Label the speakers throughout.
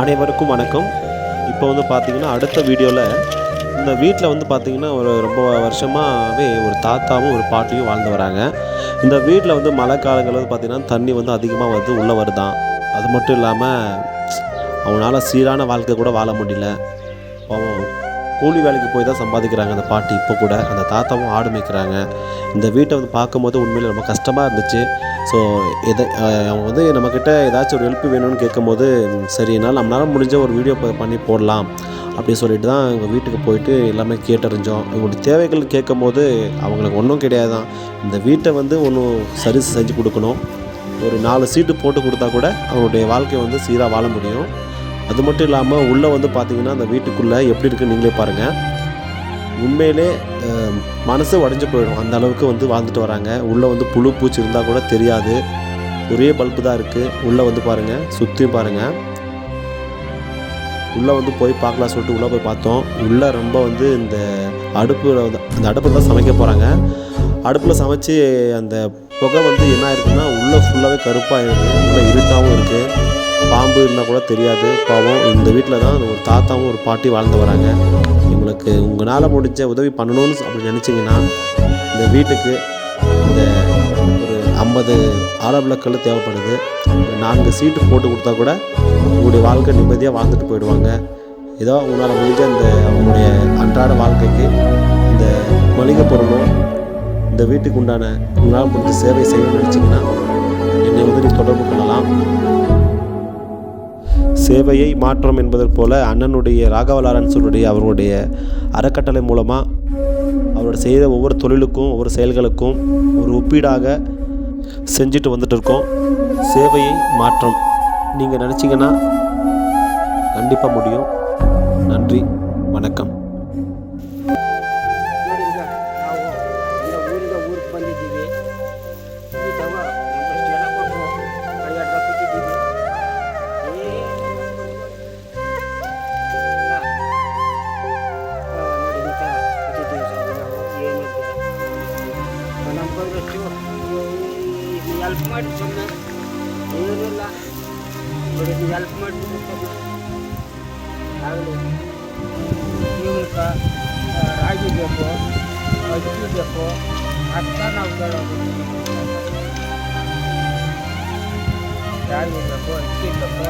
Speaker 1: அனைவருக்கும் வணக்கம். இப்போ வந்து பார்த்தீங்கன்னா, அடுத்த வீடியோவில் இந்த வீட்டில் வந்து பார்த்தீங்கன்னா, ஒரு ரொம்ப வருஷமாவே ஒரு தாத்தாவும், ஒரு பாட்டியும் வாழ்ந்து வராங்க. இந்த வீட்டில் வந்து மழை காலங்கள்ல வந்து பார்த்தீங்கன்னா, தண்ணி வந்து அதிகமா வந்து உள்ள வருதாம். அது மட்டும் இல்லாம, அவங்களால சீரான வாழ்க்கை கூட வாழ முடியல. பாவம் கூலி வேலைக்கு போய் தான் சம்பாதிக்கிறாங்க அந்த பாட்டி இப்போ கூட. அந்த தாத்தாவும் ஆடு மேய்க்கிறாங்க. இந்த வீட்டை வந்து பார்க்கும்போது உண்மையிலே ரொம்ப கஷ்டமாக இருந்துச்சு. ஸோ அவங்க வந்து நம்மக்கிட்ட ஏதாச்சும் ஒரு ஹெல்ப் வேணும்னு கேட்கும்போது, சரி நம்மளால முடிஞ்ச ஒரு வீடியோ பண்ணி போடலாம் அப்படின்னு சொல்லிட்டு தான் எங்கள் வீட்டுக்கு போயிட்டு எல்லாமே கேட்டறிஞ்சோம். இவங்களுடைய தேவைகள் கேட்கும்போது அவங்களுக்கு ஒன்றும் கிடையாது தான். இந்த வீட்டை வந்து ஒன்றும் சரி செஞ்சு கொடுக்கணும். ஒரு 4 சீட்டு போட்டு கொடுத்தா கூட அவங்களுடைய வாழ்க்கையை வந்து சீராக வாழ முடியும். அது மட்டும் இல்லாமல் உள்ளே வந்து பார்த்திங்கன்னா, அந்த வீட்டுக்குள்ளே எப்படி இருக்குன்னு நீங்களே பாருங்கள். உண்மையிலே மனசு உடஞ்சி போயிடும். அந்த அளவுக்கு வந்து வாழ்ந்துட்டு வராங்க. உள்ளே வந்து புழு பூச்சி இருந்தால் கூட தெரியாது. ஒரே பல்பு தான் இருக்குது. உள்ளே வந்து பாருங்கள், சுற்றியும் பாருங்கள். உள்ளே வந்து போய் பார்க்கலாம் சொல்லிட்டு உள்ளே போய் பார்த்தோம். உள்ளே ரொம்ப வந்து இந்த அடுப்பில் வந்து அந்த அடுப்பில் தான் சமைக்க போகிறாங்க. அடுப்பில் சமைச்சு அந்த புகை வந்து என்ன ஆயிருக்குன்னா, உள்ளே ஃபுல்லாகவே கருப்பாக இருக்குது. உள்ளே இருட்டாகவும் இருக்குது. பாம்பு இருந்தால் கூட தெரியாது. பாவம் இந்த வீட்டில் தான் ஒரு தாத்தாவும் ஒரு பாட்டி வாழ்ந்து வராங்க. உங்களுக்கு உங்களால் முடிஞ்ச உதவி பண்ணணும்னு அப்படி நினச்சிங்கன்னா, இந்த வீட்டுக்கு இந்த ஒரு 50 ஆலோப்ளாக்கல் தேவைப்படுது. ஒரு 4 சீட்டு போட்டு கொடுத்தா கூட உங்களுடைய வாழ்க்கை நிம்மதியாக வாழ்ந்துட்டு போயிடுவாங்க. ஏதோ உங்களால் முடிஞ்ச இந்த அவங்களுடைய அன்றாட வாழ்க்கைக்கு இந்த மளிகை பொருளும் இந்த வீட்டுக்கு உண்டான உங்களால் முடிஞ்ச சேவை செய்யணும்னு நினச்சிங்கன்னா என்னை வந்து நீங்கள் தொடர்பு கொள்ளலாம். சேவையை மாற்றம் என்பது போல அண்ணனுடைய ராகவ லாரன்ஸுடைய அவருடைய அறக்கட்டளை மூலமாக அவர் செய்த ஒவ்வொரு தொழிலுக்கும் ஒவ்வொரு செயல்களுக்கும் ஒரு ஒப்பீடாக செஞ்சுட்டு வந்துட்டு இருக்கோம். சேவையை மாற்றம் நீங்கள் நினச்சிங்கன்னா கண்டிப்பாக முடியும். நன்றி, வணக்கம்.
Speaker 2: ಹೆಲ್ಪ್ ಮಾಡಿ ಸುಮ್ಮನೆ ಏನಿಲ್ಲ ನೋಡಿ, ನೀವು ಹೆಲ್ಪ್ ಮಾಡಿ ಆಗಲಿ. ಜೀವನಕ್ಕೆ ರಾಗಿ ಬೇಕು, ಅಕ್ಕಿ ಬೇಕು ಅಂತ ನಾವು ಕೇಳೋದು. ರಾಗಿ ಬೇಕು, ಅಕ್ಕಿ ಬೇಕು,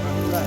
Speaker 2: ಹಂಗೆ